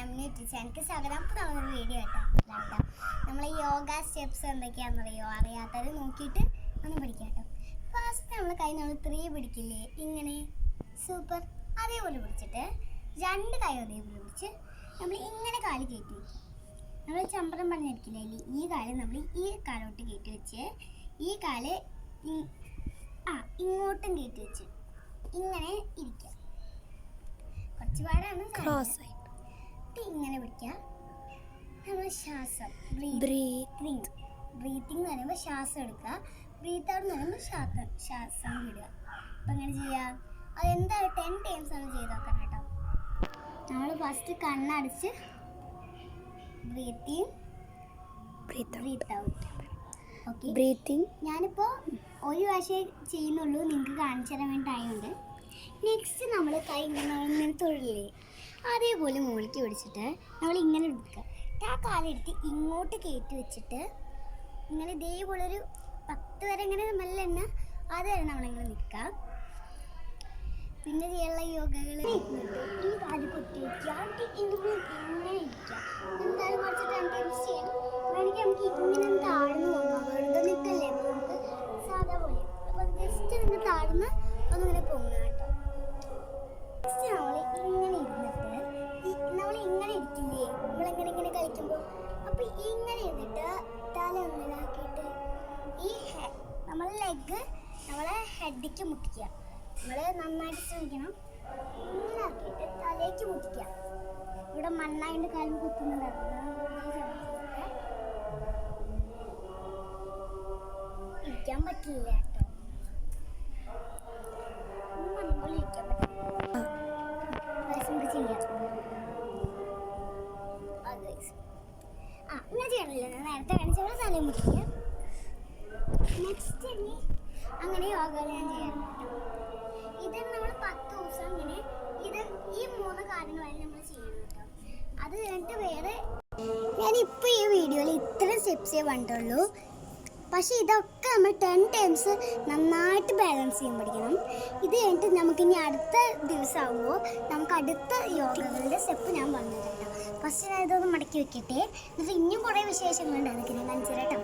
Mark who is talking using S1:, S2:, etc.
S1: എനിക്ക് സകലപ്പുറം വീഡിയോ കേട്ടോ. നമ്മൾ യോഗ സ്റ്റെപ്സ് എന്തൊക്കെയാണെന്നറിയോ അറിയാത്തത് നോക്കിയിട്ട് ഒന്ന് പഠിക്കാം കേട്ടോ. ഫസ്റ്റ് നമ്മൾ കൈ നമ്മൾ 3 പിടിക്കില്ലേ, ഇങ്ങനെ സൂപ്പർ അതേപോലെ പിടിച്ചിട്ട് 2 കൈ അതേപോലെ പിടിച്ച് നമ്മൾ ഇങ്ങനെ കാല് കയറ്റി വയ്ക്കും. നമ്മൾ ചമ്പരം പറഞ്ഞിരിക്കില്ലേ, ഈ കാല് നമ്മൾ ഈ കാലോട്ട് കയറ്റി വെച്ച് ഈ കാല് ഇങ്ങോട്ടും കയറ്റി വെച്ച് ഇങ്ങനെ ഇരിക്കാം. കുറച്ച് പാടാണ്. ഇങ്ങനെ പിടിക്കാം. നമ്മൾ ശ്വാസം ബ്രീത്തിങ് എന്ന് പറയുമ്പോൾ ശ്വാസം എടുക്കുക, ബ്രീത്ത് ഔട്ട് എന്ന് പറയുമ്പോൾ ശ്വാസം വിടുക. അപ്പം അങ്ങനെ ചെയ്യാം. അതെന്തായാലും 10 ടൈംസ് നമ്മൾ ചെയ്ത് നോക്കണം കേട്ടോ. നമ്മൾ ഫസ്റ്റ് കണ്ണടച്ച് ബ്രീത്ത് ഔട്ട്. ഓക്കെ, ബ്രീത്തിങ് ഞാനിപ്പോൾ ഒരു പ്രാവശ്യം ചെയ്യുന്നുള്ളൂ, നിങ്ങൾക്ക് കാണിച്ചു തരാൻ വേണ്ടി ആയതുകൊണ്ട്. നെക്സ്റ്റ് നമ്മൾ കൈ ഇങ്ങനെ തൊഴിലേ അതേപോലെ മുകളിലേക്ക് പിടിച്ചിട്ട് നമ്മൾ ഇങ്ങനെ എടുക്കുക. ആ കാലെടുത്ത് ഇങ്ങോട്ട് കയറ്റി വെച്ചിട്ട് ഇങ്ങനെ ഇതേപോലെ ഒരു 10 വരെ ഇങ്ങനെ മെല്ലെ എണ്ണ അതുവരെ നമ്മളിങ്ങനെ നിൽക്കുക. പിന്നെ ചെയ്യാനുള്ള യോഗകൾ ഈ കാല് പൊട്ടി വയ്ക്കുക, ഇങ്ങനെ ഇരിക്കുക. എന്തായാലും കുറച്ച് 10 ടൈംസ് ചെയ്യണം. വേണമെങ്കിൽ നമുക്ക് ഇങ്ങനെ താഴ്ന്നു പോകാം, വെറുതെ നിൽക്കല്ലേ നമുക്ക് സാധാ പോലെ. അപ്പോൾ ജസ്റ്റ് ഇങ്ങനെ താഴ്ന്ന് ഒന്നിങ്ങനെ പൊങ്ങുക കേട്ടോ. നെക്സ്റ്റ് നമ്മൾ ഇങ്ങനെ ഇരുന്നിട്ട് നമ്മൾ ഇങ്ങനെ ഇരിക്കില്ലേ, നമ്മളിങ്ങനെ കളിക്കുമ്പോൾ അപ്പോൾ ഇങ്ങനെ ഇരുന്നിട്ട് തല ഒന്നിലാക്കിയിട്ട് ഈ നമ്മൾ ലെഗ് നമ്മളെ ഹെഡിക്ക് മുട്ടിക്കുക. നമ്മൾ നന്നായിട്ട് ശ്രമിക്കണം. ഇങ്ങനെ ആക്കിയിട്ട് തലേക്ക് മുട്ടിക്കുക. ഇവിടെ മണ്ണായിട്ട് കാലം കുത്തുന്നുണ്ടായിരുന്നു, ഇരിക്കാൻ പറ്റില്ല കേട്ടോ. മണ്ണുപോലെ ഇരിക്കാൻ പറ്റില്ല. ചെയ്യാം ഇങ്ങനെ ചെയ്യണമല്ലോ, നേരത്തെ കാണിച്ചവരെ തലയും മുട്ടിക്കുക. നെക്സ്റ്റ് ഇനി അങ്ങനെ യോഗ ഞാൻ ചെയ്യാൻ പറ്റും. ഇത് നമ്മൾ 10 ദിവസം ഇങ്ങനെ ഈ 3 കാര്യങ്ങൾ വരെ നമ്മൾ ചെയ്യണം കേട്ടോ. അത് കഴിഞ്ഞിട്ട് വേറെ ഞാനിപ്പോൾ ഈ വീഡിയോയിൽ ഇത്രയും സ്റ്റെപ്സേ കണ്ടുള്ളൂ. പക്ഷേ ഇതൊക്കെ നമ്മൾ 10 ടൈംസ് നന്നായിട്ട് ബാലൻസ് ചെയ്യാൻ പഠിക്കണം. ഇത് കഴിഞ്ഞിട്ട് നമുക്കിനി അടുത്ത ദിവസമാകുമ്പോൾ നമുക്ക് അടുത്ത യോഗകളുടെ സ്റ്റെപ്പ് ഞാൻ പറഞ്ഞു തരാം. ഫസ്റ്റ് ഞാൻ ഇതൊന്ന് മടക്കി വെക്കട്ടെ, എന്നിട്ട് ഇനിയും കുറേ വിശേഷങ്ങളുണ്ട്, അതൊക്കെ ഞാൻ കാണിച്ചു തരാം കേട്ടോ.